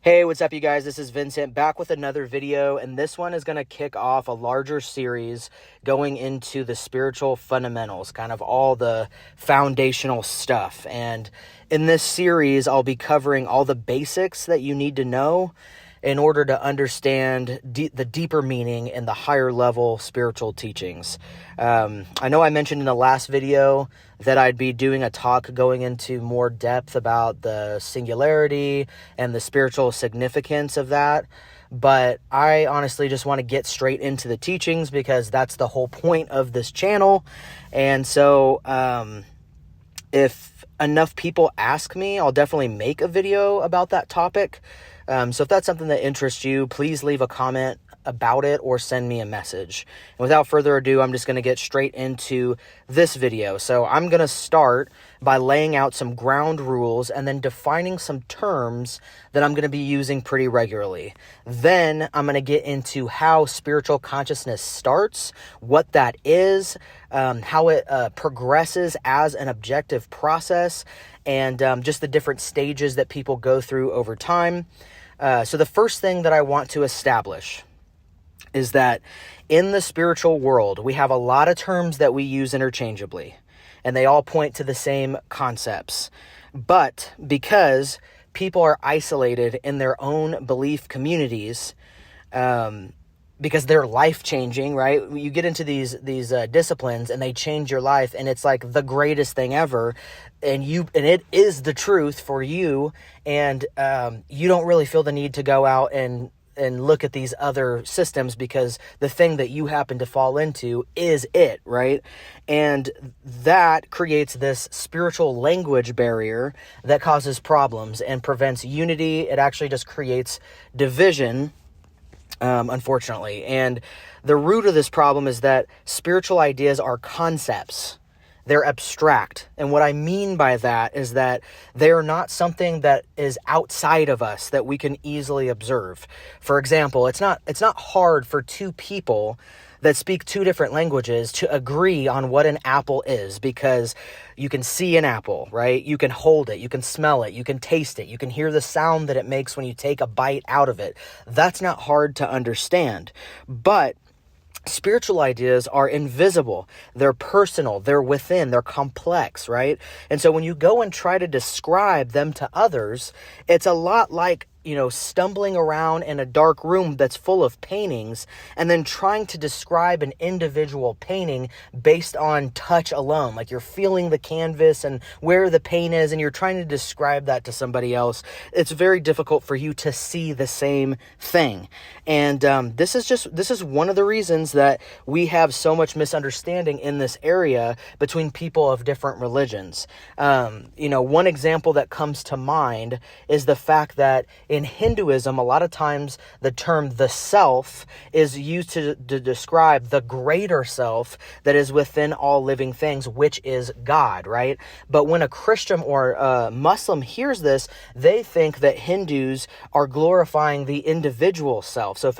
Hey, what's up, you guys? This is Vincent back with another video, and this one is going to kick off a larger series going into the spiritual fundamentals, kind of all the foundational stuff. And in this series, I'll be covering all the basics that you need to know in order to understand the deeper meaning and the higher level spiritual teachings. I know I mentioned in the last video that I'd be doing a talk going into more depth about the singularity and the spiritual significance of that. But I honestly just want to get straight into the teachings because that's the whole point of this channel. And so if enough people ask me, I'll definitely make a video about that topic. So if that's something that interests you, please leave a comment about it or send me a message. And without further ado, I'm just going to get straight into this video. So I'm going to start by laying out some ground rules and then defining some terms that I'm going to be using pretty regularly. Then I'm going to get into how spiritual consciousness starts, what that is, how it progresses as an objective process, and just the different stages that people go through over time. So the first thing that I want to establish is that in the spiritual world, we have a lot of terms that we use interchangeably, and they all point to the same concepts. But because people are isolated in their own belief communities, because they're life-changing, right? You get into these disciplines and they change your life, and it's like the greatest thing ever, and it is the truth for you, and you don't really feel the need to go out and look at these other systems because the thing that you happen to fall into is it, right? And that creates this spiritual language barrier that causes problems and prevents unity. It actually just creates division, unfortunately. And the root of this problem is that spiritual ideas are concepts. They're abstract. And what I mean by that is that they're not something that is outside of us that we can easily observe. For example, it's not hard for two people that speak two different languages to agree on what an apple is, because you can see an apple, right? You can hold it, you can smell it, you can taste it, you can hear the sound that it makes when you take a bite out of it. That's not hard to understand. But spiritual ideas are invisible, they're personal, they're within, they're complex, right? And so when you go and try to describe them to others, it's a lot like, stumbling around in a dark room that's full of paintings and then trying to describe an individual painting based on touch alone. Like you're feeling the canvas and where the paint is, and you're trying to describe that to somebody else. It's very difficult for you to see the same thing. And this is one of the reasons that we have so much misunderstanding in this area between people of different religions. One example that comes to mind is the fact that in Hinduism, a lot of times the term the self is used to describe the greater self that is within all living things, which is God, right? But when a Christian or a Muslim hears this, they think that Hindus are glorifying the individual self. So if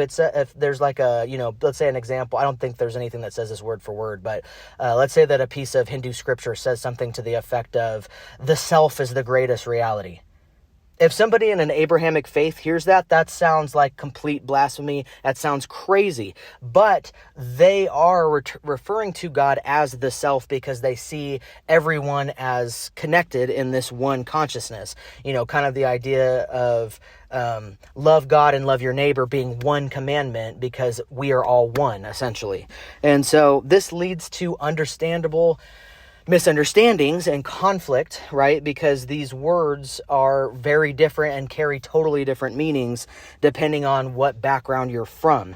there's like let's say an example, I don't think there's anything that says this word for word, but let's say that a piece of Hindu scripture says something to the effect of the self is the greatest reality. If somebody in an Abrahamic faith hears that, that sounds like complete blasphemy. That sounds crazy. But they are referring to God as the self because they see everyone as connected in this one consciousness. Kind of the idea of love God and love your neighbor being one commandment because we are all one, essentially. And so this leads to understandable misunderstandings and conflict, right? Because these words are very different and carry totally different meanings depending on what background you're from.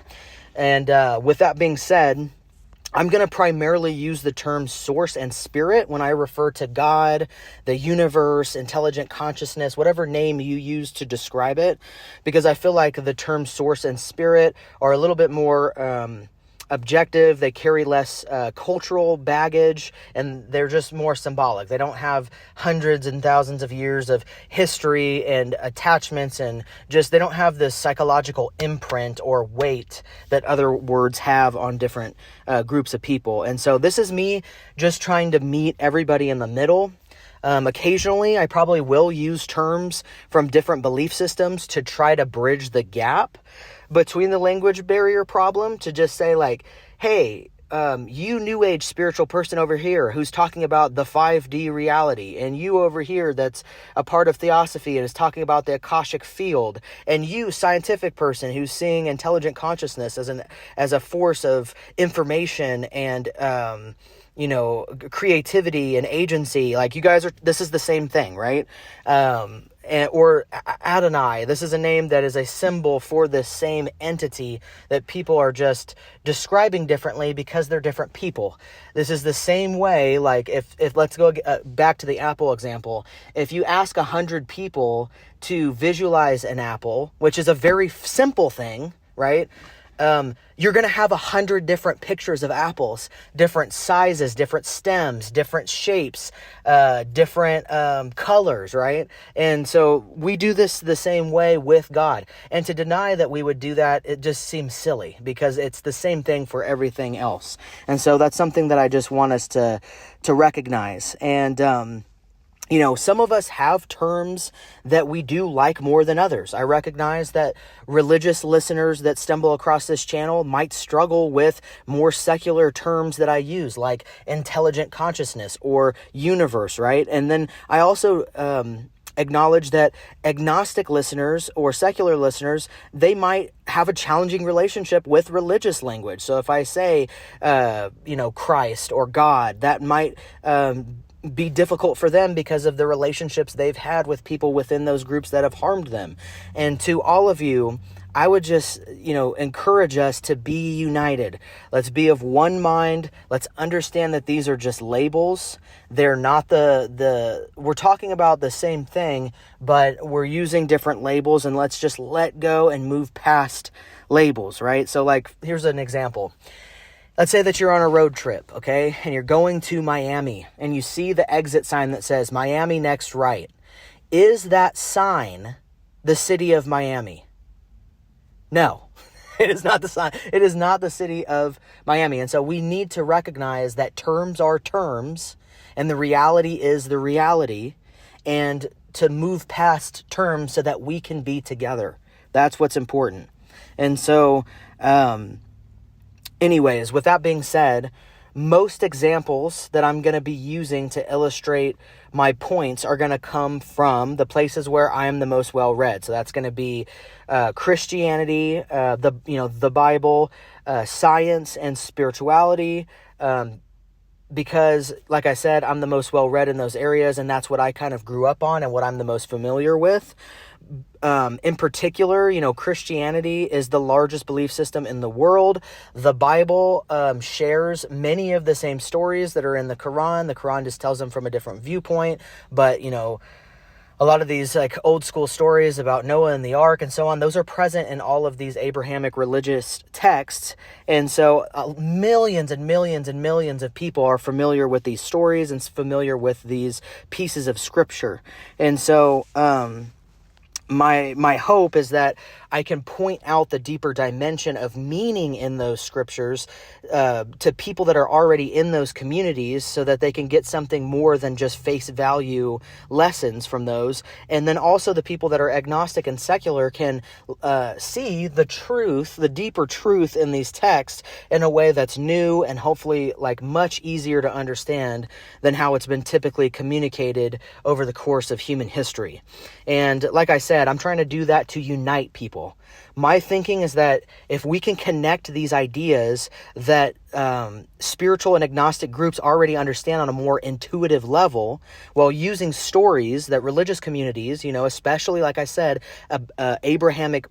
And with that being said, I'm going to primarily use the term source and spirit when I refer to God, the universe, intelligent consciousness, whatever name you use to describe it, because I feel like the term source and spirit are a little bit more objective. They carry less cultural baggage, and they're just more symbolic. They don't have hundreds and thousands of years of history and attachments, and they don't have this psychological imprint or weight that other words have on different groups of people. And so this is me just trying to meet everybody in the middle. Occasionally, I probably will use terms from different belief systems to try to bridge the gap between the language barrier problem, to just say like, hey, you new age spiritual person over here who's talking about the 5D reality, and you over here that's a part of theosophy and is talking about the Akashic field, and you scientific person who's seeing intelligent consciousness as a force of information and creativity and agency. Like, you guys this is the same thing, right? Or Adonai. This is a name that is a symbol for this same entity that people are just describing differently because they're different people. This is the same way, like if let's go back to the apple example. If you ask 100 people to visualize an apple, which is a very simple thing, right? You're going to have 100 different pictures of apples, different sizes, different stems, different shapes, different colors, right? And so we do this the same way with God. And to deny that we would do that, it just seems silly, because it's the same thing for everything else. And so that's something that I just want us to recognize. And, some of us have terms that we do like more than others. I recognize that religious listeners that stumble across this channel might struggle with more secular terms that I use, like intelligent consciousness or universe, right? And then I also acknowledge that agnostic listeners or secular listeners, they might have a challenging relationship with religious language. So if I say, Christ or God, that might be difficult for them because of the relationships they've had with people within those groups that have harmed them. And to all of you, I would just, encourage us to be united. Let's be of one mind. Let's understand that these are just labels. They're not we're talking about the same thing, but we're using different labels, and let's just let go and move past labels, right? So like, here's an example. Let's say that you're on a road trip, okay? And you're going to Miami, and you see the exit sign that says Miami next right. Is that sign the city of Miami? No, it is not the sign. It is not the city of Miami. And so we need to recognize that terms are terms, and the reality is the reality, and to move past terms so that we can be together. That's what's important. And so, anyways, with that being said, most examples that I'm going to be using to illustrate my points are going to come from the places where I am the most well-read. So that's going to be Christianity, the Bible, science, and spirituality. Because, like I said, I'm the most well-read in those areas, and that's what I kind of grew up on and what I'm the most familiar with. In particular, Christianity is the largest belief system in the world. The Bible shares many of the same stories that are in the Quran. The Quran just tells them from a different viewpoint, but, a lot of these like old school stories about Noah and the ark and so on, those are present in all of these Abrahamic religious texts. And so millions and millions and millions of people are familiar with these stories and familiar with these pieces of scripture. And so, my hope is that I can point out the deeper dimension of meaning in those scriptures to people that are already in those communities, so that they can get something more than just face value lessons from those. And then also the people that are agnostic and secular can see the truth, the deeper truth in these texts in a way that's new and hopefully like much easier to understand than how it's been typically communicated over the course of human history. And like I said, I'm trying to do that to unite people. My thinking is that if we can connect these ideas that spiritual and agnostic groups already understand on a more intuitive level, while using stories that religious communities, especially, like I said, Abrahamic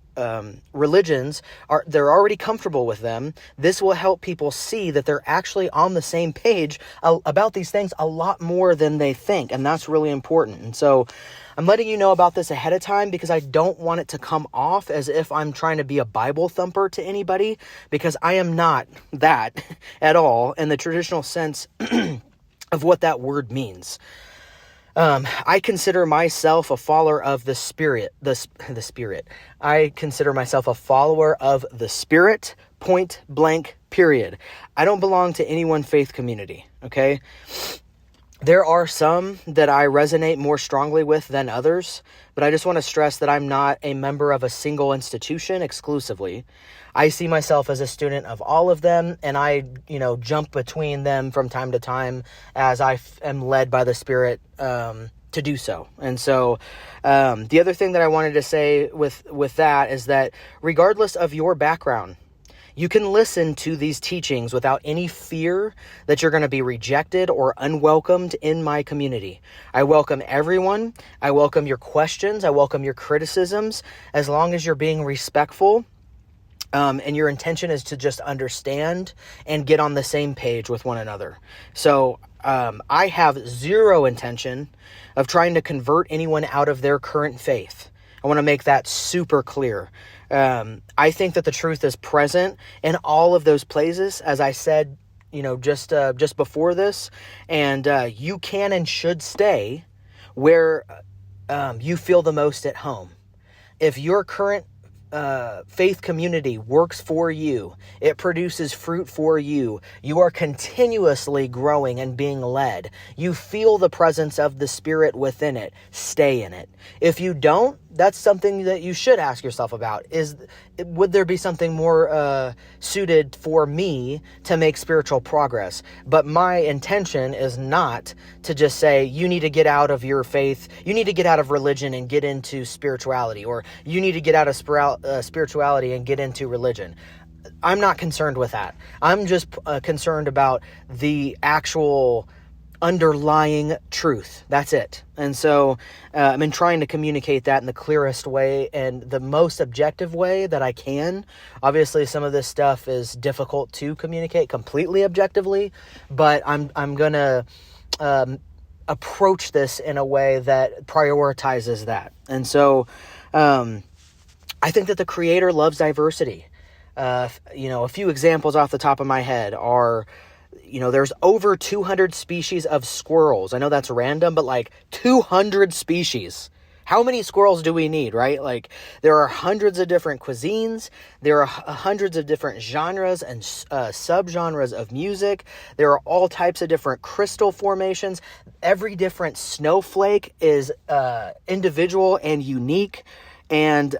religions, they're already comfortable with them. This will help people see that they're actually on the same page about these things a lot more than they think. And that's really important. And so I'm letting you know about this ahead of time because I don't want it to come off as if I'm trying to be a Bible thumper to anybody, because I am not that at all in the traditional sense of what that word means. I consider myself a follower of the Spirit, the Spirit. I consider myself a follower of the Spirit, point blank, period. I don't belong to any one faith community, okay? There are some that I resonate more strongly with than others, but I just want to stress that I'm not a member of a single institution exclusively. I see myself as a student of all of them, and I, jump between them from time to time as I am led by the Spirit to do so. And so the other thing that I wanted to say with that is that regardless of your background, you can listen to these teachings without any fear that you're going to be rejected or unwelcomed in my community. I welcome everyone. I welcome your questions. I welcome your criticisms, as long as you're being respectful. And your intention is to just understand and get on the same page with one another. So I have zero intention of trying to convert anyone out of their current faith. I want to make that super clear. I think that the truth is present in all of those places, as I said, just before this, and you can and should stay where you feel the most at home. If your current faith community works for you, it produces fruit for you, you are continuously growing and being led, you feel the presence of the Spirit within it, stay in it. If you don't, that's something that you should ask yourself about. Would there be something more suited for me to make spiritual progress? But my intention is not to just say, you need to get out of your faith, you need to get out of religion and get into spirituality, or you need to get out of spirituality and get into religion. I'm not concerned with that. I'm just concerned about the actual underlying truth. That's it. And so I've been trying to communicate that in the clearest way and the most objective way that I can. Obviously, some of this stuff is difficult to communicate completely objectively, but I'm going to approach this in a way that prioritizes that. And so I think that the Creator loves diversity. A few examples off the top of my head are, there's over 200 species of squirrels. I know that's random, but like 200 species. How many squirrels do we need, right? Like, there are hundreds of different cuisines. There are hundreds of different genres and subgenres of music. There are all types of different crystal formations. Every different snowflake is individual and unique. And,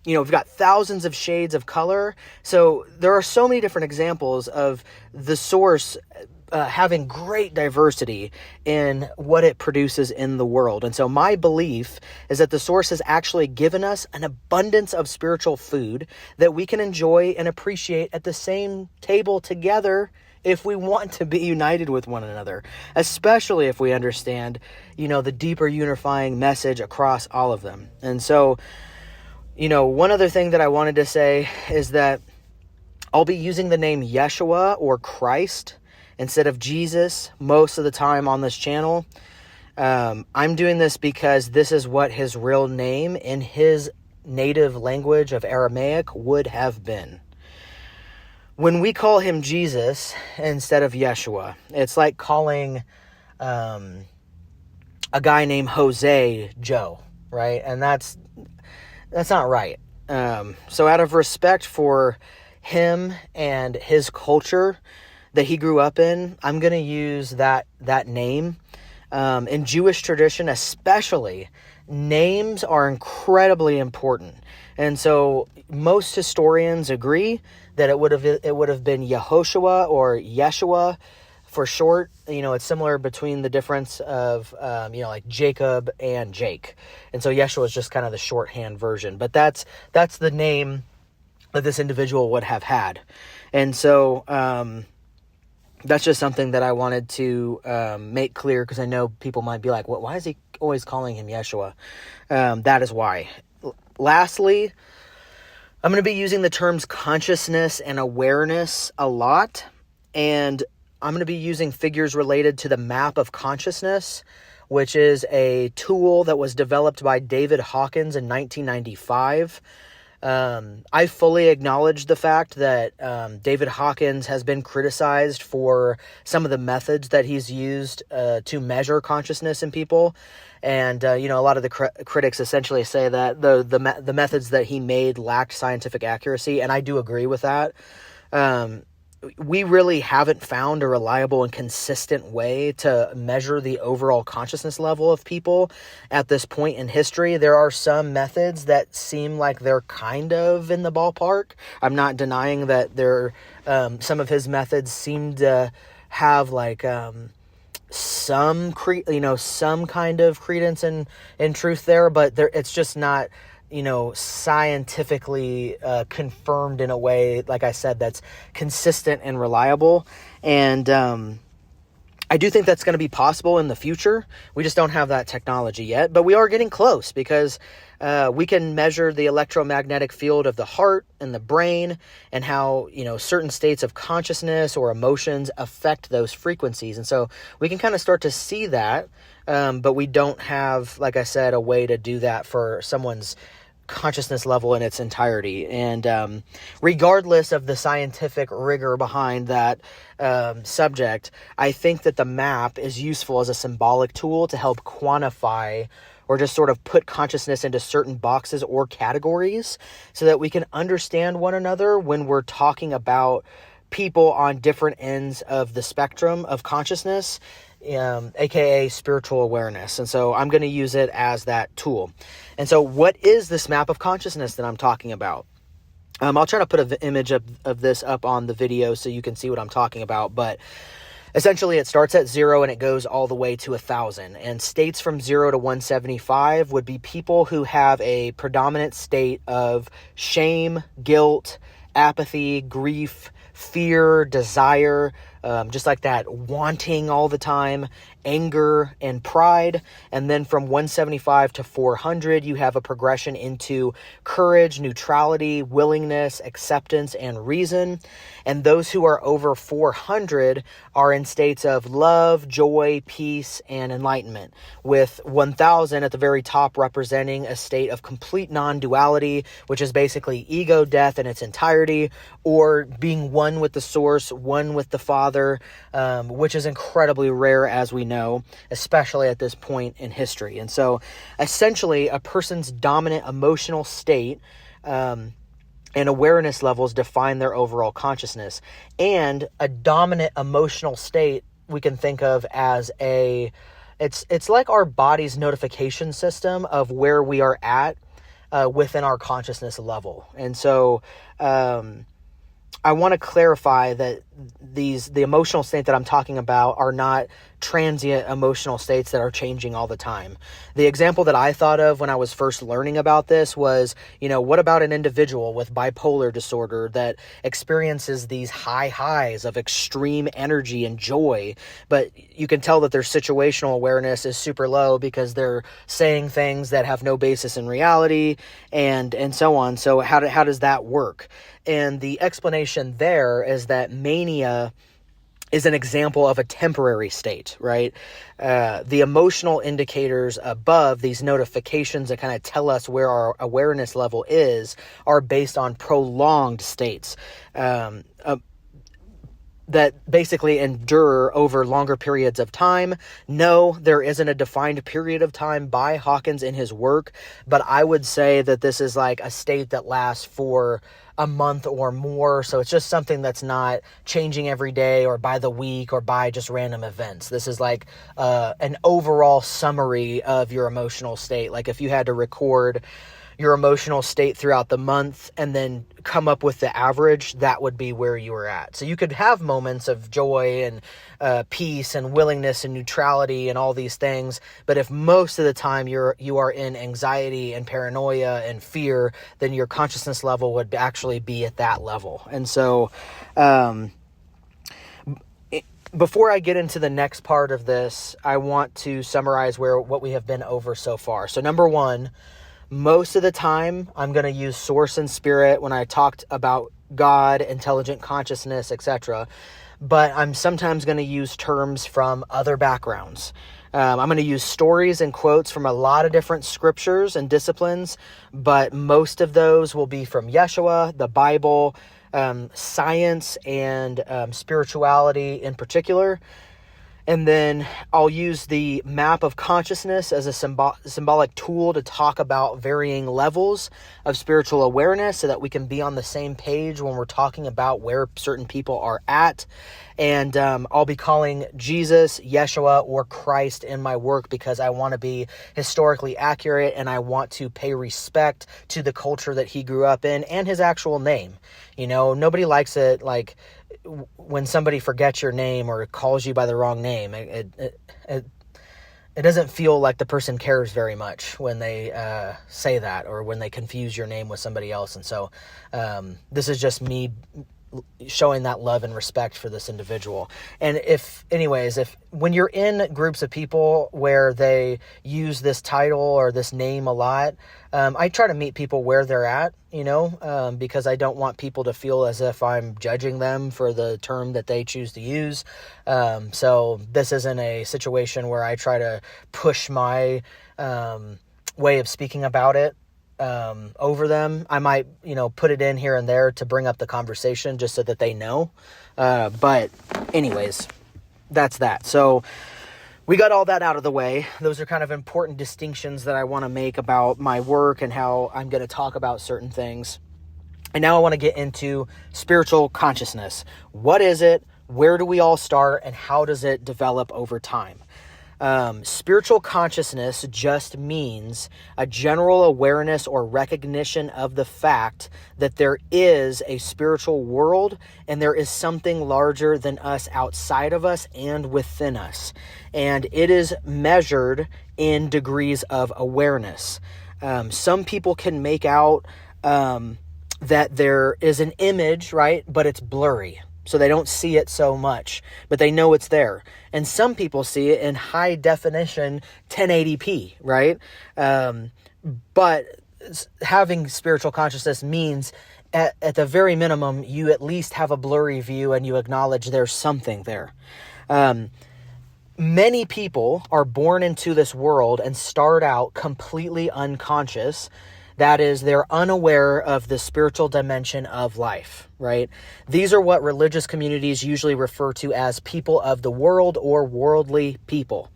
we've got thousands of shades of color. So there are so many different examples of the source having great diversity in what it produces in the world. And so my belief is that the source has actually given us an abundance of spiritual food that we can enjoy and appreciate at the same table together if we want to be united with one another, especially if we understand, the deeper unifying message across all of them. And so, one other thing that I wanted to say is that I'll be using the name Yeshua or Christ instead of Jesus most of the time on this channel. I'm doing this because this is what his real name in his native language of Aramaic would have been. When we call him Jesus instead of Yeshua, it's like calling a guy named Jose Joe, right? And that's not right. So out of respect for him and his culture that he grew up in, I'm going to use that name. In Jewish tradition especially, names are incredibly important. And so most historians agree that it would have been Yehoshua or Yeshua for short. It's similar between the difference of, like Jacob and Jake. And so Yeshua is just kind of the shorthand version. But that's the name that this individual would have had. And so that's just something that I wanted to make clear, because I know people might be like, why is he always calling him Yeshua? That is why. Lastly, I'm going to be using the terms consciousness and awareness a lot, and I'm going to be using figures related to the map of consciousness, which is a tool that was developed by David Hawkins in 1995. I fully acknowledge the fact that David Hawkins has been criticized for some of the methods that he's used to measure consciousness in people. And, a lot of the critics essentially say that the methods that he made lacked scientific accuracy, and I do agree with that. we really haven't found a reliable and consistent way to measure the overall consciousness level of people at this point in history. There are some methods that seem like they're kind of in the ballpark. I'm not denying that some of his methods seem to have like some kind of credence and truth there, but it's just not scientifically confirmed in a way, like I said, that's consistent and reliable. And I do think that's going to be possible in the future. We just don't have that technology yet, but we are getting close because we can measure the electromagnetic field of the heart and the brain and how, certain states of consciousness or emotions affect those frequencies. And so we can kind of start to see that, but we don't have, like I said, a way to do that for someone's consciousness level in its entirety. And regardless of the scientific rigor behind that subject, I think that the map is useful as a symbolic tool to help quantify or just sort of put consciousness into certain boxes or categories so that we can understand one another when we're talking about people on different ends of the spectrum of consciousness, aka spiritual awareness. And so I'm going to use it as that tool. And so what is this map of consciousness that I'm talking about? I'll try to put an image of this up on the video so you can see what I'm talking about. But essentially, it starts at 0 and it goes all the way to 1,000. And states from 0 to 175 would be people who have a predominant state of shame, guilt, apathy, grief, fear, desire, just like that, wanting all the time, anger, and pride. And then from 175 to 400, you have a progression into courage, neutrality, willingness, acceptance, and reason. And those who are over 400 are in states of love, joy, peace, and enlightenment, with 1,000 at the very top representing a state of complete non-duality, which is basically ego death in its entirety, or being one with the source, one with the Father, which is incredibly rare, as we know, especially at this point in history. And so essentially a person's dominant emotional state and awareness levels define their overall consciousness. And a dominant emotional state we can think of as it's like our body's notification system of where we are at within our consciousness level. And so I want to clarify that the emotional state that I'm talking about are not transient emotional states that are changing all the time. The example that I thought of when I was first learning about this was, what about an individual with bipolar disorder that experiences these high highs of extreme energy and joy, but you can tell that their situational awareness is super low because they're saying things that have no basis in reality and so on. So how does that work? And the explanation there is that mania is an example of a temporary state, right? The emotional indicators above, these notifications that kind of tell us where our awareness level is, are based on prolonged states that basically endure over longer periods of time. No, there isn't a defined period of time by Hawkins in his work, but I would say that this is like a state that lasts for a month or more. So it's just something that's not changing every day or by the week or by just random events. This is like an overall summary of your emotional state. Like if you had to record your emotional state throughout the month and then come up with the average, that would be where you were at. So you could have moments of joy and peace and willingness and neutrality and all these things, but if most of the time you are in anxiety and paranoia and fear, then your consciousness level would actually be at that level. And so before I get into the next part of this, I want to summarize what we have been over so far. So number one, most of the time, I'm going to use source and spirit when I talked about God, intelligent consciousness, etc. But I'm sometimes going to use terms from other backgrounds. I'm going to use stories and quotes from a lot of different scriptures and disciplines, but most of those will be from Yeshua, the Bible, science, and spirituality in particular. And then I'll use the map of consciousness as a symbolic tool to talk about varying levels of spiritual awareness so that we can be on the same page when we're talking about where certain people are at. And I'll be calling Jesus, Yeshua, or Christ in my work because I want to be historically accurate and I want to pay respect to the culture that he grew up in and his actual name. You know, nobody likes it like when somebody forgets your name or calls you by the wrong name. It doesn't feel like the person cares very much when they say that or when they confuse your name with somebody else. And so this is just me showing that love and respect for this individual. And if when you're in groups of people where they use this title or this name a lot, I try to meet people where they're at, because I don't want people to feel as if I'm judging them for the term that they choose to use. So this isn't a situation where I try to push my way of speaking about it over them. I might, put it in here and there to bring up the conversation just so that they know. But anyways, that's that. So we got all that out of the way. Those are kind of important distinctions that I want to make about my work and how I'm going to talk about certain things. And now I want to get into spiritual consciousness. What is it? Where do we all start? And how does it develop over time? Spiritual consciousness just means a general awareness or recognition of the fact that there is a spiritual world and there is something larger than us outside of us and within us. And it is measured in degrees of awareness. Some people can make out that there is an image, right? But it's blurry. So they don't see it so much, but they know it's there. And some people see it in high definition 1080p, right? But having spiritual consciousness means at the very minimum, you at least have a blurry view and you acknowledge there's something there. Many people are born into this world and start out completely unconscious. That is, they're unaware of the spiritual dimension of life, right? These are what religious communities usually refer to as people of the world or worldly people.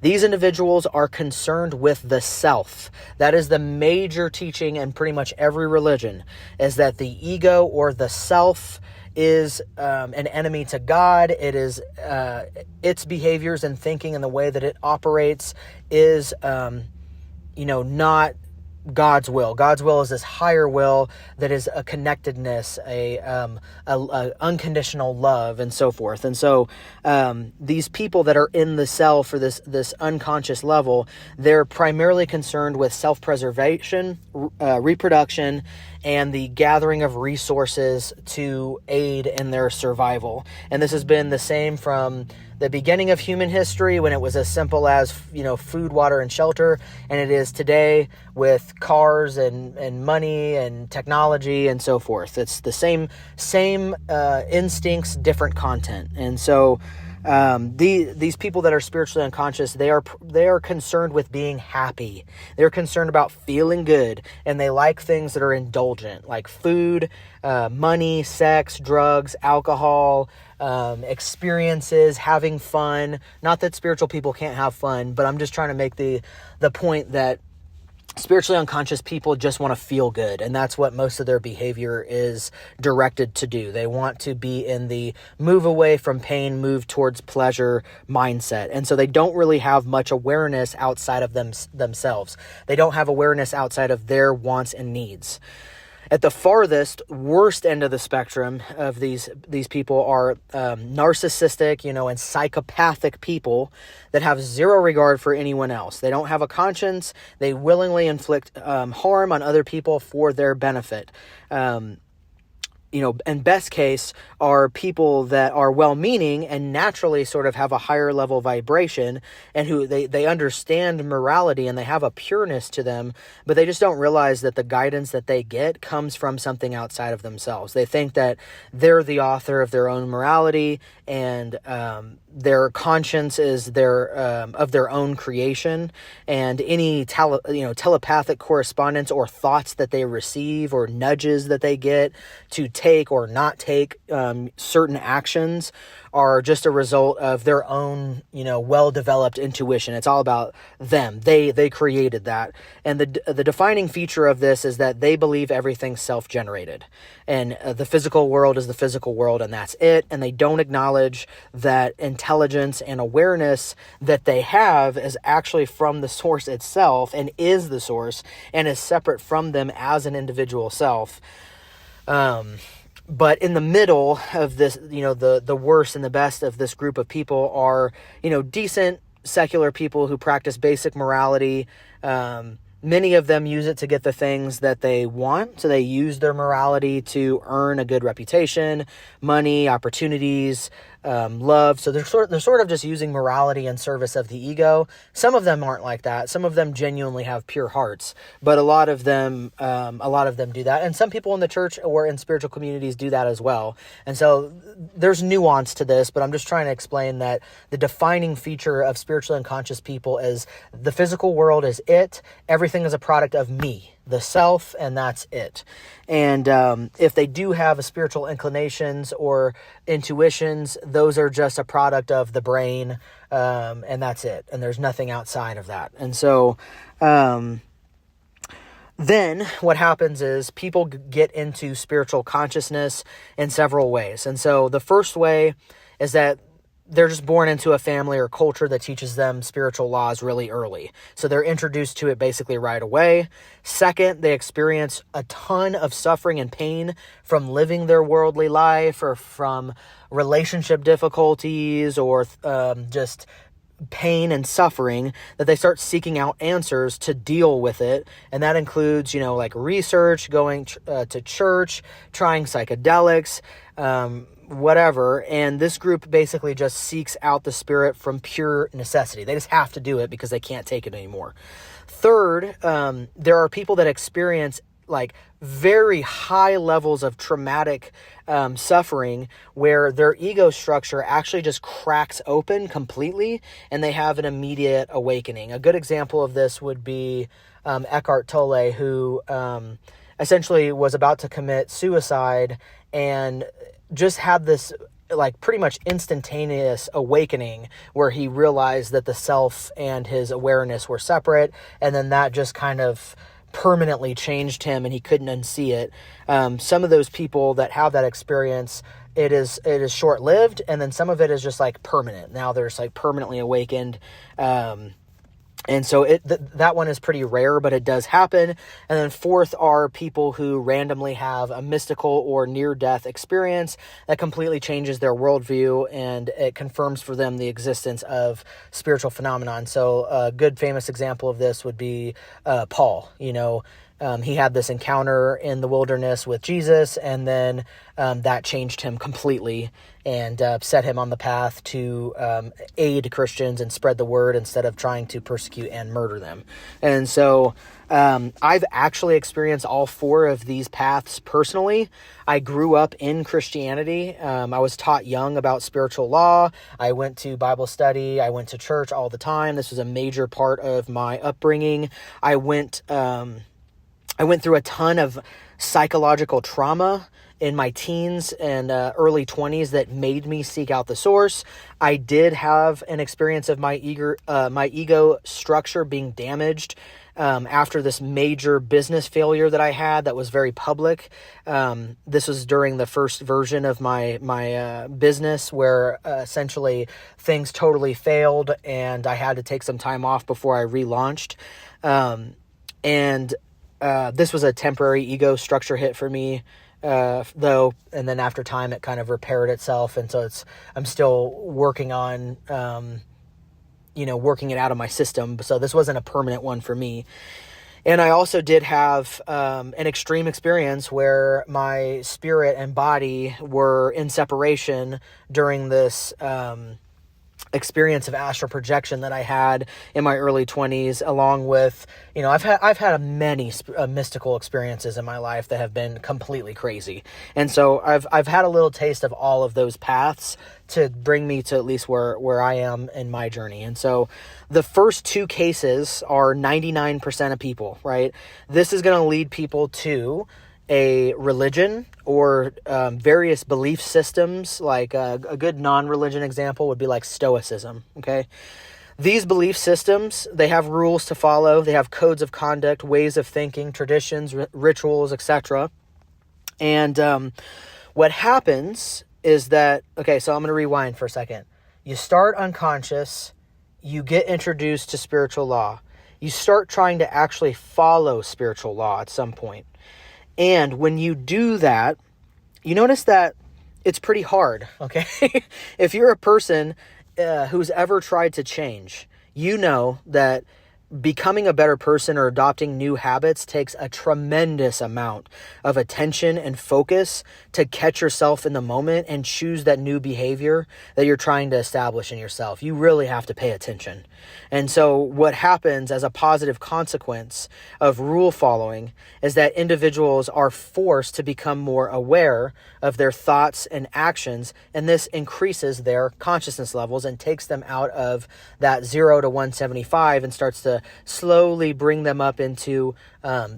These individuals are concerned with the self. That is the major teaching in pretty much every religion, is that the ego or the self is an enemy to God. It is its behaviors and thinking and the way that it operates is, not God's will. God's will is this higher will that is a connectedness, a unconditional love, and so forth. And so these people that are in the self or this unconscious level, they're primarily concerned with self-preservation, reproduction, and the gathering of resources to aid in their survival. And this has been the same from the beginning of human history when it was as simple as, food, water, and shelter. And it is today with cars and money and technology and so forth. It's the same instincts, different content. And so these people that are spiritually unconscious, they are concerned with being happy. They're concerned about feeling good, and they like things that are indulgent, like food, money, sex, drugs, alcohol, experiences, having fun. Not that spiritual people can't have fun, but I'm just trying to make the point that spiritually unconscious people just want to feel good, and that's what most of their behavior is directed to do. They want to be in the move away from pain, move towards pleasure mindset. And so they don't really have much awareness outside of themselves. They don't have awareness outside of their wants and needs. At the farthest, worst end of the spectrum of these people are narcissistic, and psychopathic people that have zero regard for anyone else. They don't have a conscience. They willingly inflict harm on other people for their benefit. And best case are people that are well-meaning and naturally sort of have a higher level vibration and who they understand morality and they have a pureness to them, but they just don't realize that the guidance that they get comes from something outside of themselves. They think that they're the author of their own morality and their conscience is of their own creation, and any telepathic correspondence or thoughts that they receive or nudges that they get to take or not take certain actions are just a result of their own, well-developed intuition. It's all about them. They created that. And the defining feature of this is that they believe everything's self-generated. And the physical world is the physical world, and that's it. And they don't acknowledge that intelligence and awareness that they have is actually from the source itself, and is the source, and is separate from them as an individual self. But in the middle of this, the worst and the best of this group of people are, decent secular people who practice basic morality. Many of them use it to get the things that they want. So they use their morality to earn a good reputation, money, opportunities, love. So they're sort of just using morality in service of the ego. Some of them aren't like that. Some of them genuinely have pure hearts, but a lot of them do that. And some people in the church or in spiritual communities do that as well. And so there's nuance to this, but I'm just trying to explain that the defining feature of spiritually unconscious people is the physical world is it. Everything is a product of me, the self, and that's it. And if they do have a spiritual inclinations or intuitions, those are just a product of the brain, and that's it. And there's nothing outside of that. And so then what happens is people get into spiritual consciousness in several ways. And so the first way is that they're just born into a family or culture that teaches them spiritual laws really early. So they're introduced to it basically right away. Second, they experience a ton of suffering and pain from living their worldly life, or from relationship difficulties, or just pain and suffering, that they start seeking out answers to deal with it. And that includes, like research, going to church, trying psychedelics, whatever. And this group basically just seeks out the spirit from pure necessity. They just have to do it because they can't take it anymore. Third, there are people that experience like very high levels of traumatic suffering, where their ego structure actually just cracks open completely, and they have an immediate awakening. A good example of this would be Eckhart Tolle, who essentially was about to commit suicide and just had this like pretty much instantaneous awakening where he realized that the self and his awareness were separate, and then that just kind of permanently changed him and he couldn't unsee it. Some of those people that have that experience, it is short-lived, and then some of it is just like permanent. Now they're just like permanently awakened. And so that one is pretty rare, but it does happen. And then fourth are people who randomly have a mystical or near-death experience that completely changes their worldview, and it confirms for them the existence of spiritual phenomenon. So a good famous example of this would be Paul. He had this encounter in the wilderness with Jesus, and then that changed him completely and set him on the path to aid Christians and spread the word instead of trying to persecute and murder them. And so I've actually experienced all four of these paths personally. I grew up in Christianity. I was taught young about spiritual law. I went to Bible study. I went to church all the time. This was a major part of my upbringing. I went through a ton of psychological trauma in my teens and early 20s that made me seek out the source. I did have an experience of my ego structure being damaged after this major business failure that I had that was very public. This was during the first version of my business, where essentially things totally failed and I had to take some time off before I relaunched. This was a temporary ego structure hit for me, though, and then after time it kind of repaired itself, and so I'm still working on, working it out of my system. So this wasn't a permanent one for me. And I also did have an extreme experience where my spirit and body were in separation during this experience of astral projection that I had in my early 20s, along with, I've had many mystical experiences in my life that have been completely crazy. And so I've had a little taste of all of those paths to bring me to at least where I am in my journey. And so the first two cases are 99% of people, right? This is going to lead people to a religion or various belief systems. Like a good non-religion example would be like Stoicism, okay? These belief systems, they have rules to follow. They have codes of conduct, ways of thinking, traditions, rituals, etc. And what happens is that, okay, so I'm going to rewind for a second. You start unconscious, you get introduced to spiritual law. You start trying to actually follow spiritual law at some point. And when you do that, you notice that it's pretty hard, okay? If you're a person who's ever tried to change, you know that becoming a better person or adopting new habits takes a tremendous amount of attention and focus to catch yourself in the moment and choose that new behavior that you're trying to establish in yourself. You really have to pay attention. And so what happens as a positive consequence of rule following is that individuals are forced to become more aware of their thoughts and actions, and this increases their consciousness levels and takes them out of that 0 to 175 and starts to slowly bring them up into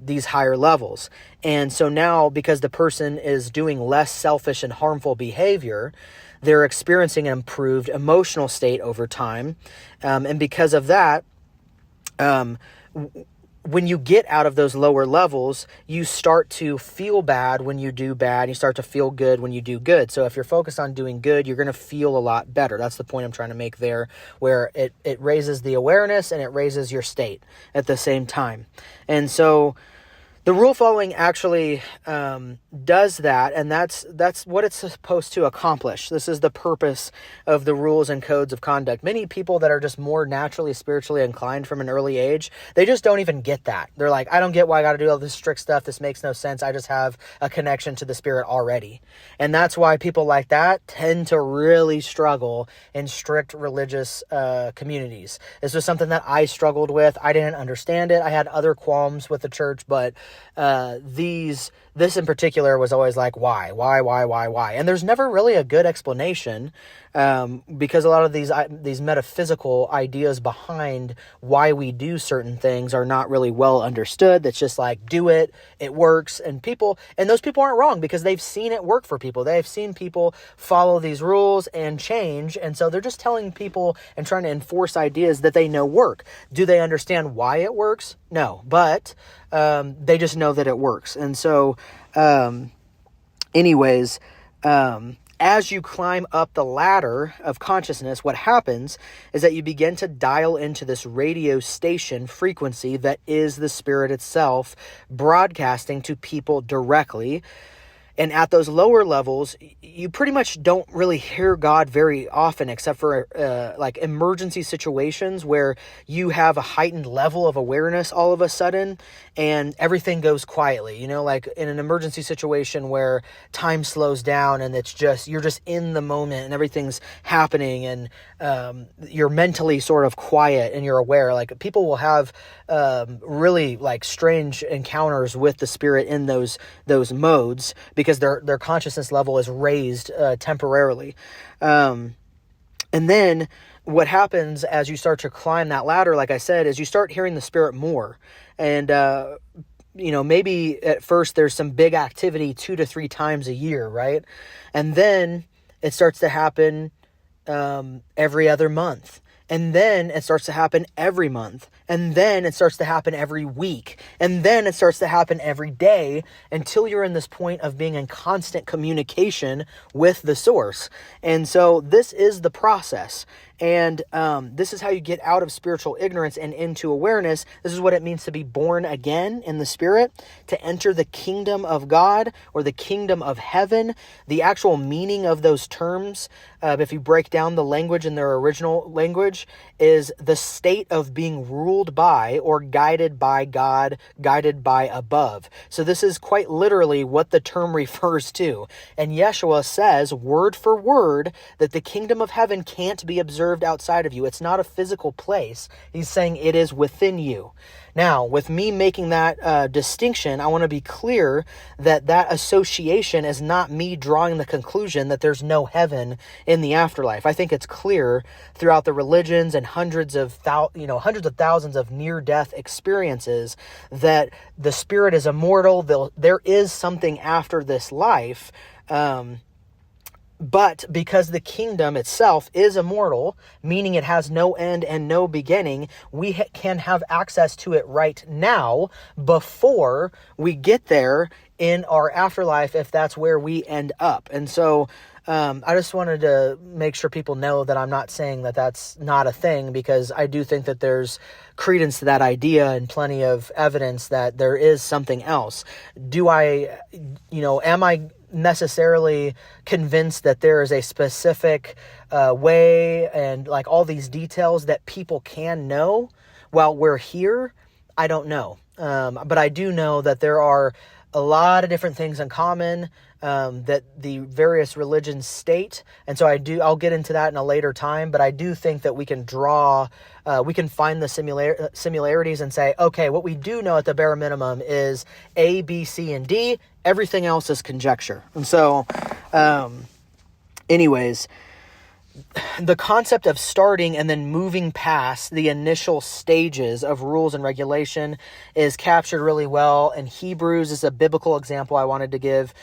these higher levels. And so now, because the person is doing less selfish and harmful behavior, they're experiencing an improved emotional state over time. And because of that, when you get out of those lower levels, you start to feel bad when you do bad. You start to feel good when you do good. So if you're focused on doing good, you're going to feel a lot better. That's the point I'm trying to make there, where it raises the awareness and it raises your state at the same time. And so the rule following actually does that, and that's what it's supposed to accomplish. This is the purpose of the rules and codes of conduct. Many people that are just more naturally spiritually inclined from an early age, they just don't even get that. They're like, I don't get why I got to do all this strict stuff. This makes no sense. I just have a connection to the Spirit already. And that's why people like that tend to really struggle in strict religious communities. This was something that I struggled with. I didn't understand it. I had other qualms with the church, but this in particular was always like, why? And there's never really a good explanation, because a lot of these metaphysical ideas behind why we do certain things are not really well understood. That's just like, do it, it works. And those people aren't wrong, because they've seen it work for people. They've seen people follow these rules and change. And so they're just telling people and trying to enforce ideas that they know work. Do they understand why it works? No, but they just know that it works. And so as you climb up the ladder of consciousness, what happens is that you begin to dial into this radio station frequency that is the Spirit itself, broadcasting to people directly. And at those lower levels, you pretty much don't really hear God very often, except for like emergency situations where you have a heightened level of awareness all of a sudden and everything goes quietly. You know, like in an emergency situation where time slows down and you're just in the moment and everything's happening, and you're mentally sort of quiet and you're aware. Like people will have really like strange encounters with the Spirit in those modes, because their consciousness level is raised temporarily. And then what happens as you start to climb that ladder, like I said, is you start hearing the Spirit more. And, maybe at first there's some big activity 2 to 3 times a year, right? And then it starts to happen every other month. And then it starts to happen every month. And then it starts to happen every week. And then it starts to happen every day, until you're in this point of being in constant communication with the source. And so this is the process. And this is how you get out of spiritual ignorance and into awareness. This is what it means to be born again in the Spirit, to enter the kingdom of God or the kingdom of heaven. The actual meaning of those terms, if you break down the language in their original language, is the state of being ruled by or guided by God, guided by above. So this is quite literally what the term refers to. And Yeshua says, word for word, that the kingdom of heaven can't be observed reserved outside of you. It's not a physical place. He's saying it is within you. Now, with me making that distinction, I want to be clear that that association is not me drawing the conclusion that there's no heaven in the afterlife. I think it's clear throughout the religions and hundreds of thousands of near-death experiences that the spirit is immortal. There is something after this life. But because the kingdom itself is immortal, meaning it has no end and no beginning, we can have access to it right now before we get there in our afterlife, if that's where we end up. And so I just wanted to make sure people know that I'm not saying that that's not a thing, because I do think that there's credence to that idea and plenty of evidence that there is something else. Am I necessarily convinced that there is a specific way and like all these details that people can know while we're here? I don't know. But I do know that there are a lot of different things in common that the various religions state. And so I'll get into that in a later time, but I do think that we can find the similarities and say, okay, what we do know at the bare minimum is A, B, C, and D. Everything else is conjecture. And so, anyways, the concept of starting and then moving past the initial stages of rules and regulation is captured really well. And Hebrews is a biblical example I wanted to give.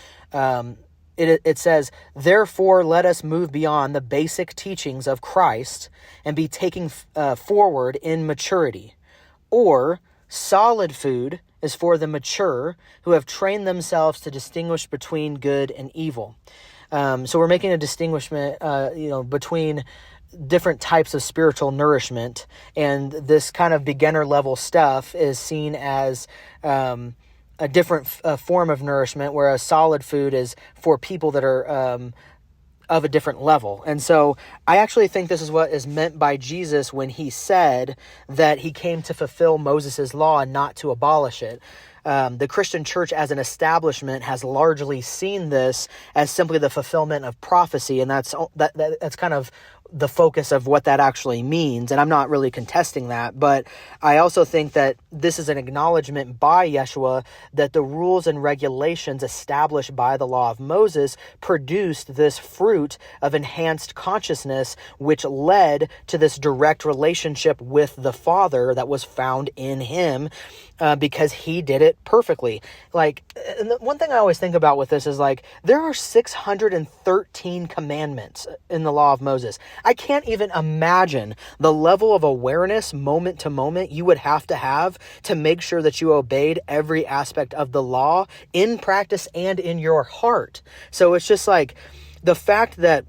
It says, therefore, let us move beyond the basic teachings of Christ and be taken forward in maturity. Or solid food is for the mature who have trained themselves to distinguish between good and evil. So we're making a distinguishment, between different types of spiritual nourishment, and this kind of beginner level stuff is seen as a different form of nourishment, whereas solid food is for people that are of a different level. And so I actually think this is what is meant by Jesus when he said that he came to fulfill Moses' law and not to abolish it. The Christian church as an establishment has largely seen this as simply the fulfillment of prophecy, and that's kind of the focus of what that actually means. And I'm not really contesting that, but I also think that this is an acknowledgement by Yeshua that the rules and regulations established by the law of Moses produced this fruit of enhanced consciousness, which led to this direct relationship with the Father that was found in him, because he did it perfectly. And the one thing I always think about with this is there are 613 commandments in the law of Moses. I can't even imagine the level of awareness moment to moment you would have to make sure that you obeyed every aspect of the law in practice and in your heart. So it's just the fact that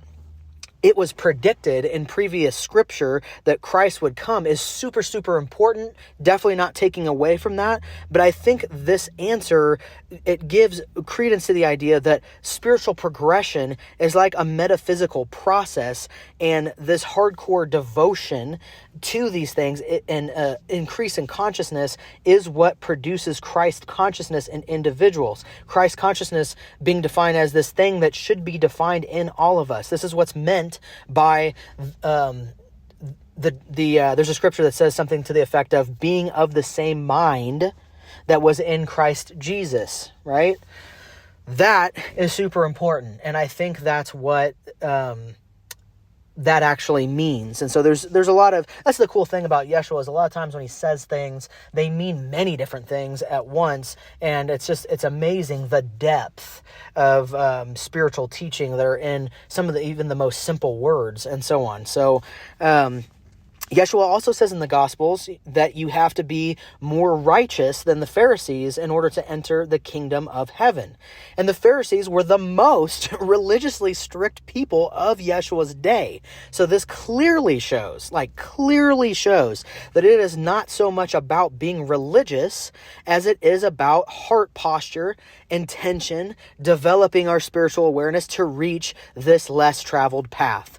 it was predicted in previous scripture that Christ would come is super, super important. Definitely not taking away from that. But I think this answer, it gives credence to the idea that spiritual progression is like a metaphysical process, and this hardcore devotion to these things and increase in consciousness is what produces Christ consciousness in individuals. Christ consciousness being defined as this thing that should be defined in all of us. This is what's meant by there's a scripture that says something to the effect of being of the same mind that was in Christ Jesus, right? That is super important, and I think that's what that actually means. And so there's a lot of, that's the cool thing about Yeshua, is a lot of times when he says things, they mean many different things at once. And it's amazing the depth of spiritual teaching that are in some of even the most simple words and so on. So, Yeshua also says in the Gospels that you have to be more righteous than the Pharisees in order to enter the kingdom of heaven. And the Pharisees were the most religiously strict people of Yeshua's day. So this clearly shows that it is not so much about being religious as it is about heart posture, intention, developing our spiritual awareness to reach this less traveled path.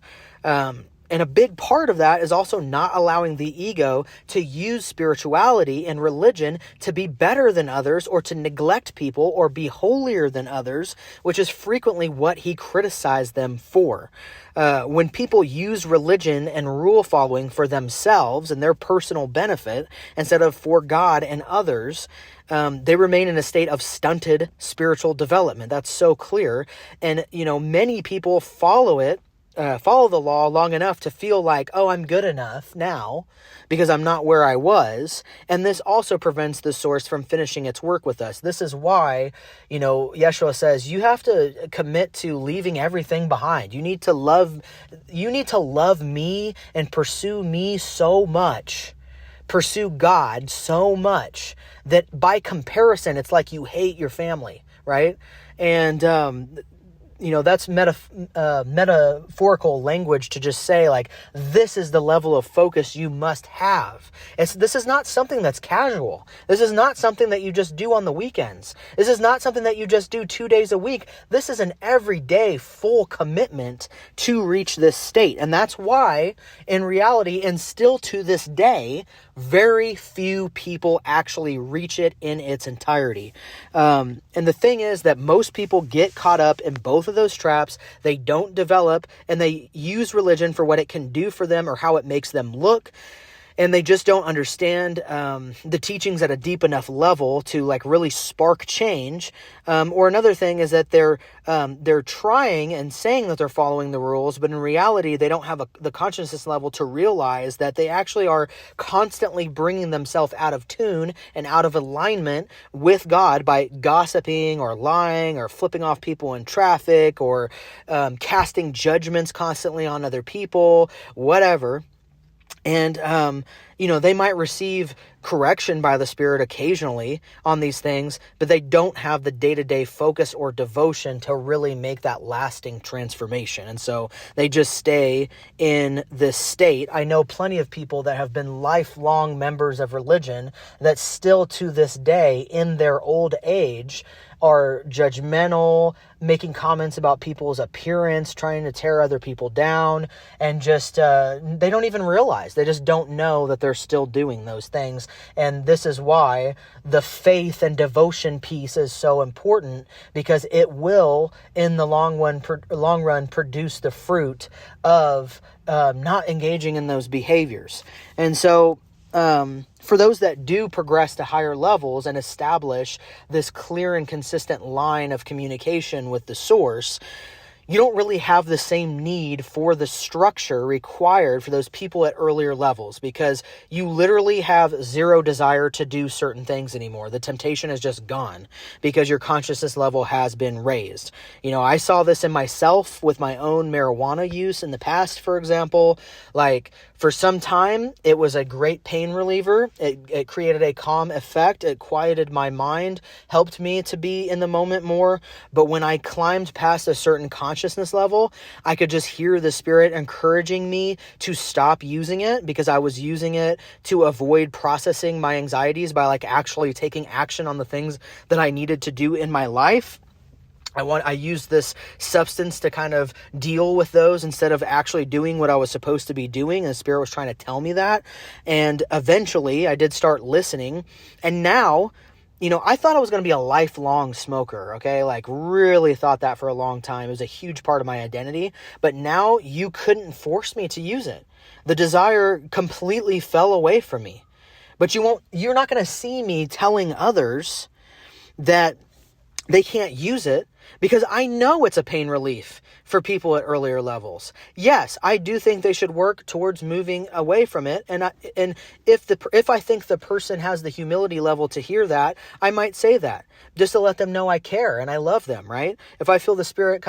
And a big part of that is also not allowing the ego to use spirituality and religion to be better than others or to neglect people or be holier than others, which is frequently what he criticized them for. When people use religion and rule following for themselves and their personal benefit instead of for God and others, they remain in a state of stunted spiritual development. That's so clear. And, many people follow the law long enough to feel like, oh, I'm good enough now because I'm not where I was. And this also prevents the source from finishing its work with us. This is why, Yeshua says you have to commit to leaving everything behind. You need to love me and pursue me so much. Pursue God so much that by comparison, it's like you hate your family, right? And, that's metaphorical language to just say, like, this is the level of focus you must have. This is not something that's casual. This is not something that you just do on the weekends. This is not something that you just do 2 days a week. This is an everyday full commitment to reach this state. And that's why, in reality, and still to this day, very few people actually reach it in its entirety. And the thing is that most people get caught up in both of those traps. They don't develop, and they use religion for what it can do for them or how it makes them look. And they just don't understand the teachings at a deep enough level to really spark change. Or another thing is that they're trying and saying that they're following the rules, but in reality, they don't have the consciousness level to realize that they actually are constantly bringing themselves out of tune and out of alignment with God by gossiping or lying or flipping off people in traffic or casting judgments constantly on other people, whatever. And, they might receive correction by the Spirit occasionally on these things, but they don't have the day-to-day focus or devotion to really make that lasting transformation. And so they just stay in this state. I know plenty of people that have been lifelong members of religion that still to this day in their old age are judgmental, making comments about people's appearance, trying to tear other people down, and just, they don't even realize. They just don't know that they're still doing those things. And this is why the faith and devotion piece is so important, because it will, in the long run, produce the fruit of not engaging in those behaviors. And so, for those that do progress to higher levels and establish this clear and consistent line of communication with the source, you don't really have the same need for the structure required for those people at earlier levels, because you literally have zero desire to do certain things anymore. The temptation is just gone because your consciousness level has been raised. I saw this in myself with my own marijuana use in the past, for example. For some time, it was a great pain reliever. It created a calm effect. It quieted my mind, helped me to be in the moment more. But when I climbed past a certain consciousness level, I could just hear the Spirit encouraging me to stop using it, because I was using it to avoid processing my anxieties by actually taking action on the things that I needed to do in my life. I used this substance to kind of deal with those instead of actually doing what I was supposed to be doing. And the Spirit was trying to tell me that. And eventually I did start listening. And now, I thought I was going to be a lifelong smoker, okay? Really thought that for a long time. It was a huge part of my identity. But now you couldn't force me to use it. The desire completely fell away from me. But you're not going to see me telling others that they can't use it, because I know it's a pain relief for people at earlier levels. Yes, I do think they should work towards moving away from it. And if I think the person has the humility level to hear that, I might say that just to let them know I care and I love them, right? If I feel the Spirit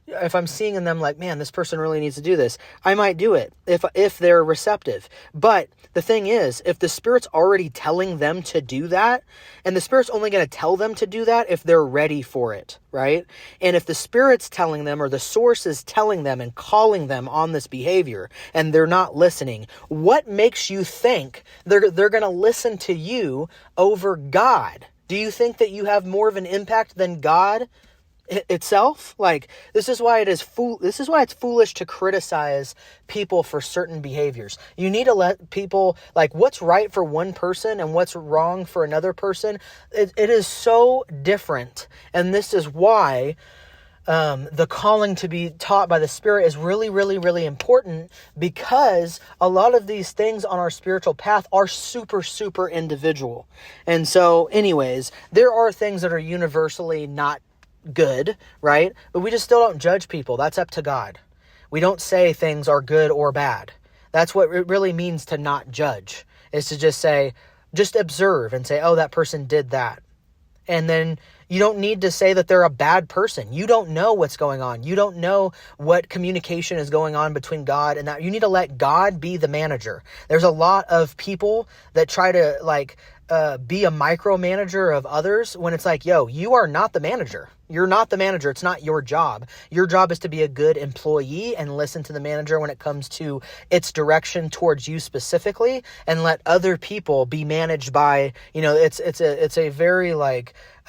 if I'm seeing in them man, this person really needs to do this, I might do it if they're receptive. But the thing is, if the Spirit's already telling them to do that, and the Spirit's only going to tell them to do that if they're ready for it, right? And if the Spirit's telling them, or the source is telling them and calling them on this behavior, and they're not listening, what makes you think they're going to listen to you over God? Do you think that you have more of an impact than God itself. Like, this is why it's foolish to criticize people for certain behaviors. You need to let people, like, what's right for one person and what's wrong for another person, it is so different. And this is why the calling to be taught by the Spirit is really, really, really important, because a lot of these things on our spiritual path are super, super individual. And so anyways, there are things that are universally not good, right? But we just still don't judge people. That's up to God. We don't say things are good or bad. That's what it really means to not judge, is to just observe and say, oh, that person did that. And then you don't need to say that they're a bad person. You don't know what's going on. You don't know what communication is going on between God and that. You need to let God be the manager. There's a lot of people that try to be a micromanager of others, when it's like, yo, you are not the manager. You're not the manager. It's not your job. Your job is to be a good employee and listen to the manager when it comes to its direction towards you specifically, and let other people be managed by, it's a very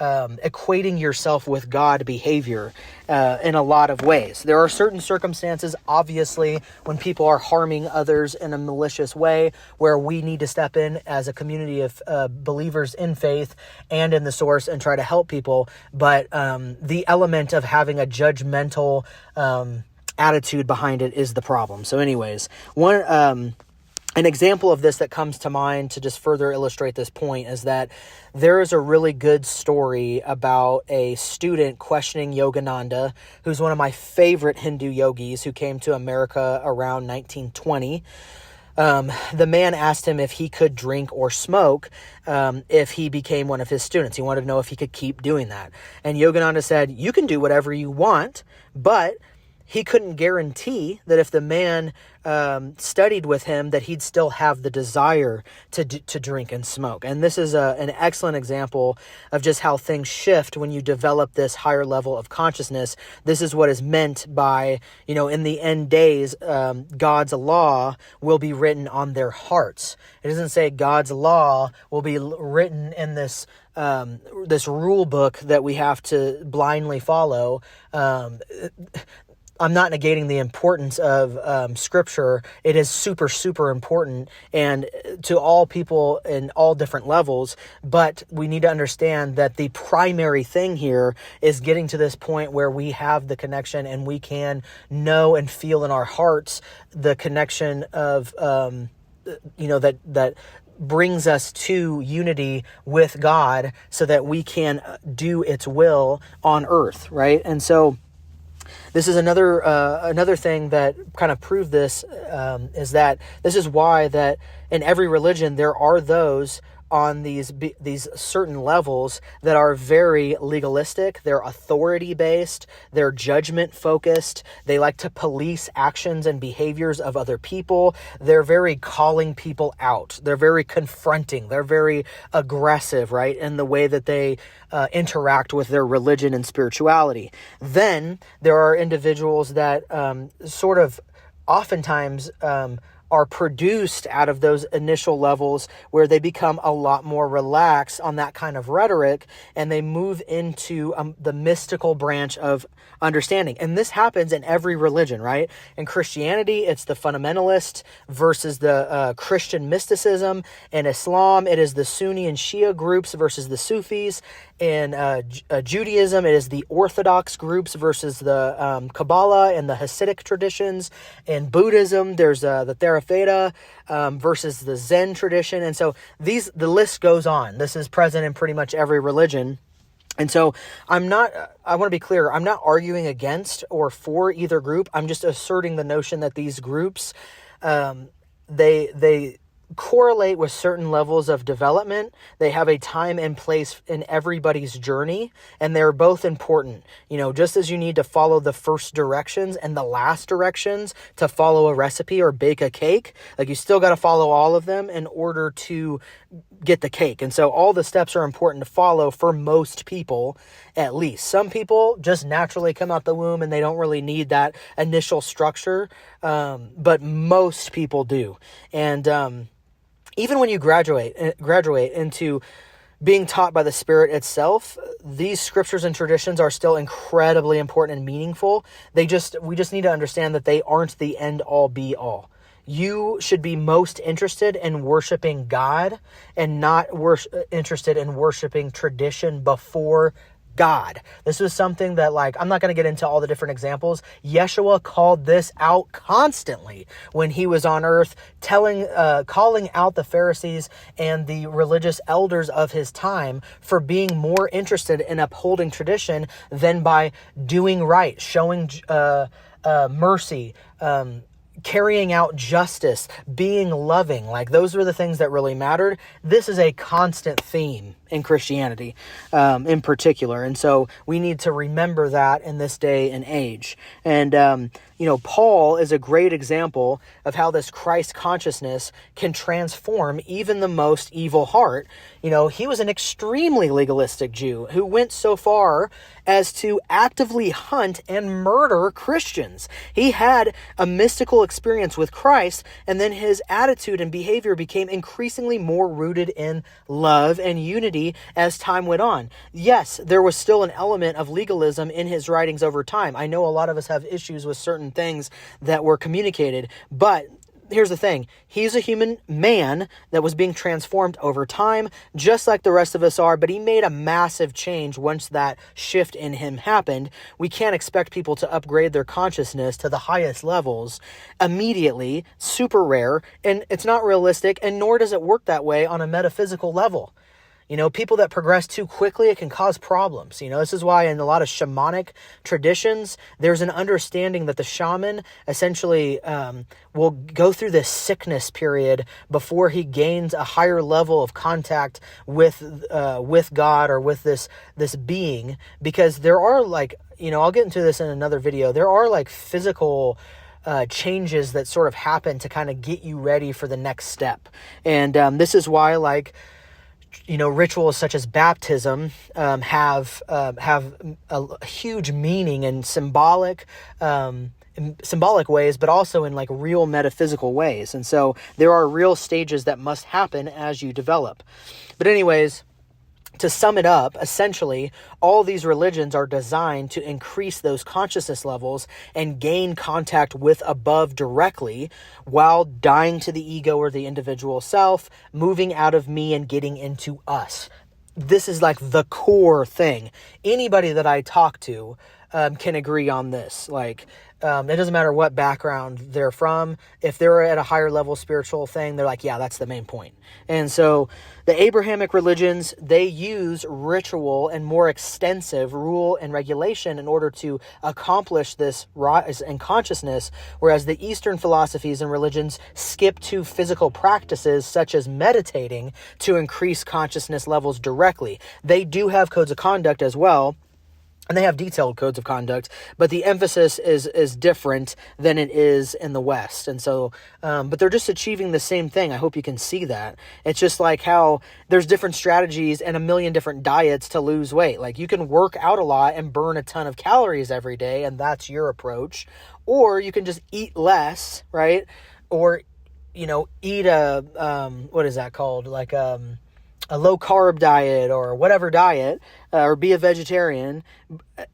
equating yourself with God behavior in a lot of ways. There are certain circumstances, obviously, when people are harming others in a malicious way, where we need to step in as a community of believers in faith and in the source and try to help people. But the element of having a judgmental attitude behind it is the problem. So anyways, an example of this that comes to mind to just further illustrate this point is that there is a really good story about a student questioning Yogananda, who's one of my favorite Hindu yogis who came to America around 1920. The man asked him if he could drink or smoke if he became one of his students. He wanted to know if he could keep doing that. And Yogananda said, you can do whatever you want, but he couldn't guarantee that if the man studied with him, that he'd still have the desire to drink and smoke. And this is an excellent example of just how things shift when you develop this higher level of consciousness. This is what is meant by, in the end days, God's law will be written on their hearts. It doesn't say God's law will be written in this rule book that we have to blindly follow. I'm not negating the importance of Scripture. It is super, super important, and to all people in all different levels. But we need to understand that the primary thing here is getting to this point where we have the connection, and we can know and feel in our hearts the connection of, that brings us to unity with God, so that we can do its will on earth, right? And so this is another thing that kind of proved this, is that this is why that in every religion there are those on these certain levels that are very legalistic. They're authority based. They're judgment focused. They like to police actions and behaviors of other people. They're very calling people out. They're very confronting. They're very aggressive, right, in the way that they interact with their religion and spirituality. Then there are individuals that sort of oftentimes are produced out of those initial levels, where they become a lot more relaxed on that kind of rhetoric, and they move into the mystical branch of understanding. And this happens in every religion, right? In Christianity, it's the fundamentalist versus the Christian mysticism. In Islam, it is the Sunni and Shia groups versus the Sufis. In Judaism, it is the Orthodox groups versus the Kabbalah and the Hasidic traditions. In Buddhism, there's the Theravada versus the Zen tradition. And so the list goes on. This is present in pretty much every religion. And so I want to be clear, I'm not arguing against or for either group. I'm just asserting the notion that these groups, they correlate with certain levels of development. They have a time and place in everybody's journey, and they're both important. Just as you need to follow the first directions and the last directions to follow a recipe or bake a cake, you still got to follow all of them in order to get the cake. And so all the steps are important to follow for most people, at least. Some people just naturally come out the womb and they don't really need that initial structure, but most people do. And even when you graduate into being taught by the Spirit itself, these scriptures and traditions are still incredibly important and meaningful. We just need to understand that they aren't the end all be all. You should be most interested in worshiping God and not interested in worshiping tradition before God. This was something that, like, I'm not going to get into all the different examples. Yeshua called this out constantly when he was on earth, calling out the Pharisees and the religious elders of his time for being more interested in upholding tradition than by doing right, showing mercy, carrying out justice, being loving. Like, those were the things that really mattered. This is a constant theme in Christianity, in particular. And so we need to remember that in this day and age. And, Paul is a great example of how this Christ consciousness can transform even the most evil heart. He was an extremely legalistic Jew who went so far as to actively hunt and murder Christians. He had a mystical experience with Christ, and then his attitude and behavior became increasingly more rooted in love and unity as time went on. Yes, there was still an element of legalism in his writings over time. I know a lot of us have issues with certain things that were communicated, but here's the thing. He's a human man that was being transformed over time, just like the rest of us are, but he made a massive change once that shift in him happened. We can't expect people to upgrade their consciousness to the highest levels immediately, super rare, and it's not realistic, and nor does it work that way on a metaphysical level. People that progress too quickly, it can cause problems. This is why in a lot of shamanic traditions, there's an understanding that the shaman essentially will go through this sickness period before he gains a higher level of contact with God or with this being, because there are, like, I'll get into this in another video. There are, like, physical changes that sort of happen to kind of get you ready for the next step. And this is why, like, rituals such as baptism have a huge meaning in symbolic ways, but also in, like, real metaphysical ways. And so there are real stages that must happen as you develop. But anyways, to sum it up, essentially, all these religions are designed to increase those consciousness levels and gain contact with above directly while dying to the ego or the individual self, moving out of me and getting into us. This is, like, the core thing. Anybody that I talk to can agree on this. Like, it doesn't matter what background they're from. If they're at a higher level spiritual thing, they're like, yeah, that's the main point. And so the Abrahamic religions, they use ritual and more extensive rule and regulation in order to accomplish this rise in consciousness, whereas the Eastern philosophies and religions skip to physical practices such as meditating to increase consciousness levels directly. They do have codes of conduct as well, and they have detailed codes of conduct, but the emphasis is different than it is in the West. And so, but they're just achieving the same thing. I hope you can see that. It's just like how there's different strategies and a million different diets to lose weight. Like, you can work out a lot and burn a ton of calories every day, and that's your approach. Or you can just eat less, right? Or, eat what is that called? Like, a low carb diet or whatever diet, or be a vegetarian,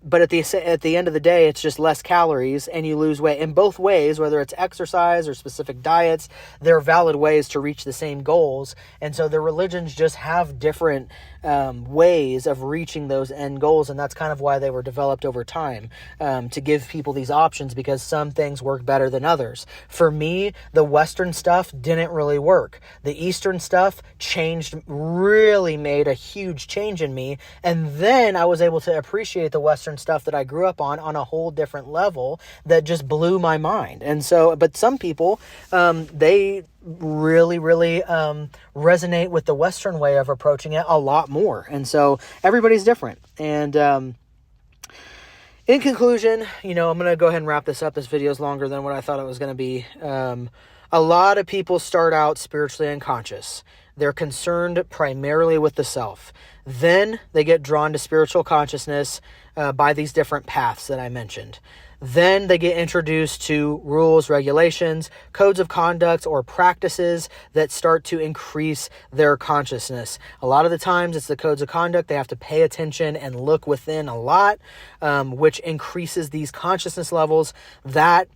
but at the end of the day, it's just less calories and you lose weight. In both ways, whether it's exercise or specific diets, there are valid ways to reach the same goals. And so the religions just have different ways of reaching those end goals, and that's kind of why they were developed over time, to give people these options, because some things work better than others. For me, the Western stuff didn't really work. The Eastern stuff really made a huge change in me, and then I was able to appreciate the Western stuff that I grew up on a whole different level that just blew my mind. And so, but some people, they really resonate with the Western way of approaching it a lot more. And so everybody's different. And in conclusion, I'm going to go ahead and wrap this up. This video is longer than what I thought it was going to be. A lot of people start out spiritually unconscious. They're concerned primarily with the self. Then they get drawn to spiritual consciousness by these different paths that I mentioned. Then they get introduced to rules, regulations, codes of conduct, or practices that start to increase their consciousness. A lot of the times it's the codes of conduct. They have to pay attention and look within a lot, which increases these consciousness levels. That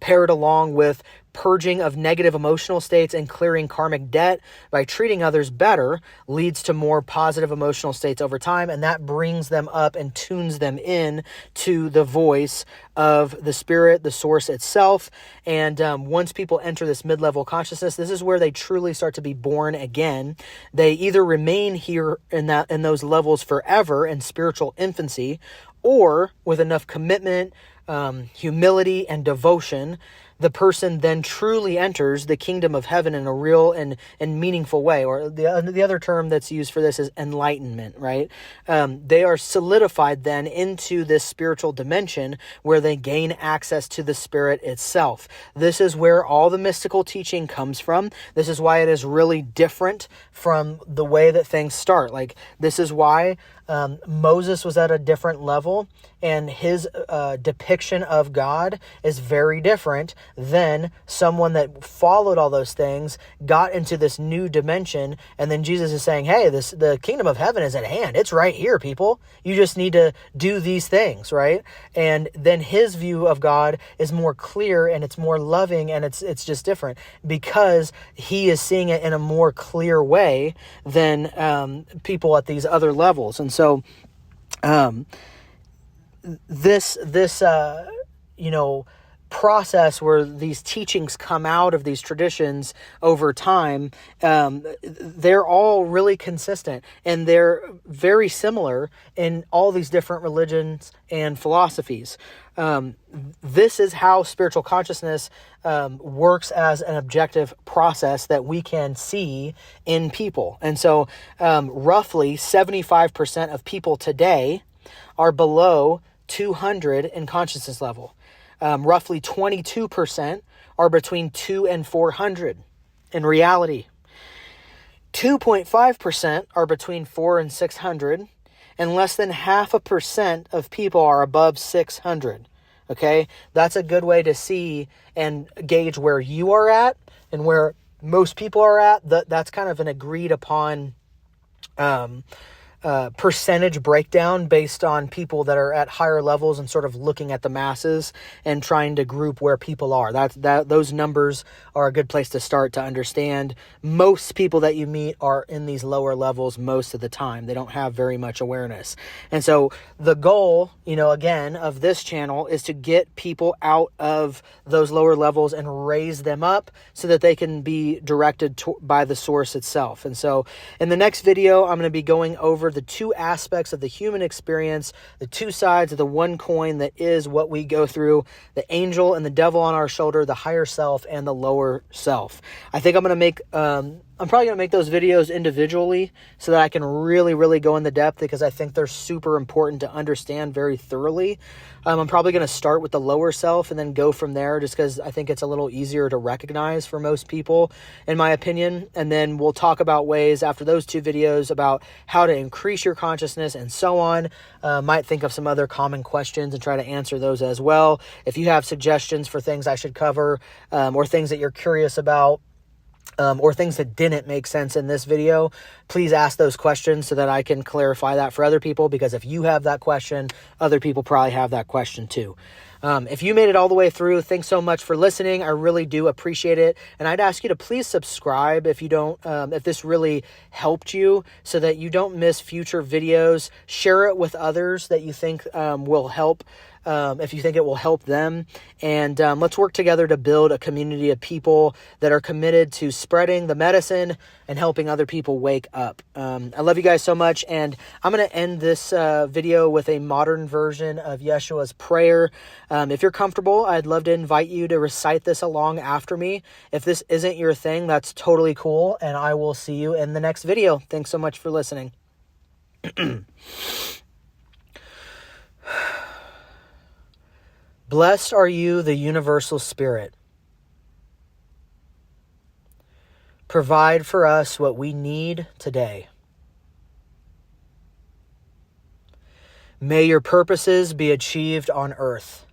paired along with purging of negative emotional states and clearing karmic debt by treating others better leads to more positive emotional states over time, and that brings them up and tunes them in to the voice of the spirit, the source itself. And once people enter this mid-level consciousness, this is where they truly start to be born again. They either remain here in those levels forever in spiritual infancy, or with enough commitment, humility, and devotion, the person then truly enters the kingdom of heaven in a real and meaningful way. Or the other term that's used for this is enlightenment, right? They are solidified then into this spiritual dimension where they gain access to the spirit itself. This is where all the mystical teaching comes from. This is why it is really different from the way that things start. Like, this is why Moses was at a different level, and his depiction of God is very different than someone that followed all those things, got into this new dimension, and then Jesus is saying, hey, the kingdom of heaven is at hand. It's right here, people. You just need to do these things, right? And then his view of God is more clear, and it's more loving, and it's just different because he is seeing it in a more clear way than people at these other levels. And so this process where these teachings come out of these traditions over time, they're all really consistent, and they're very similar in all these different religions and philosophies. This is how spiritual consciousness works as an objective process that we can see in people. And so roughly 75% of people today are below 200 in consciousness level. Roughly 22% are between 2 and 400 in reality. 2.5% are between 4 and 600, and less than 0.5% of people are above 600. Okay, that's a good way to see and gauge where you are at and where most people are at. That's kind of an agreed upon percentage breakdown based on people that are at higher levels and sort of looking at the masses and trying to group where people are. Those numbers are a good place to start to understand. Most people that you meet are in these lower levels most of the time. They don't have very much awareness. And so the goal, again, of this channel is to get people out of those lower levels and raise them up so that they can be directed by the source itself. And so in the next video, I'm going to be going over the two aspects of the human experience, the two sides of the one coin that is what we go through, the angel and the devil on our shoulder, the higher self and the lower self. I think I'm probably going to make those videos individually so that I can really, really go into depth, because I think they're super important to understand very thoroughly. I'm probably going to start with the lower self and then go from there, just because I think it's a little easier to recognize for most people, in my opinion. And then we'll talk about ways after those two videos about how to increase your consciousness and so on. Might think of some other common questions and try to answer those as well. If you have suggestions for things I should cover, or things that you're curious about, or things that didn't make sense in this video, please ask those questions so that I can clarify that for other people, because if you have that question, other people probably have that question too. If you made it all the way through, thanks so much for listening. I really do appreciate it. And I'd ask you to please subscribe if this really helped you, so that you don't miss future videos. Share it with others that you think will help. If you think it will help them. And let's work together to build a community of people that are committed to spreading the medicine and helping other people wake up. I love you guys so much, and I'm going to end this video with a modern version of Yeshua's prayer. If you're comfortable, I'd love to invite you to recite this along after me. If this isn't your thing, that's totally cool, and I will see you in the next video. Thanks so much for listening. Blessed are you, the universal spirit. Provide for us what we need today. May your purposes be achieved on earth.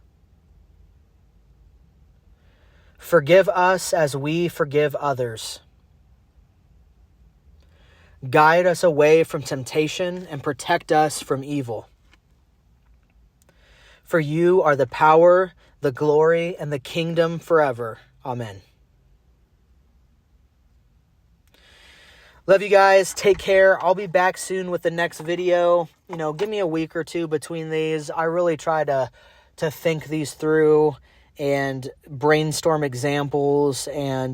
Forgive us as we forgive others. Guide us away from temptation and protect us from evil. For you are the power, the glory, and the kingdom forever. Amen. Love you guys. Take care. I'll be back soon with the next video. Give me a week or two between these. I really try to think these through and brainstorm examples and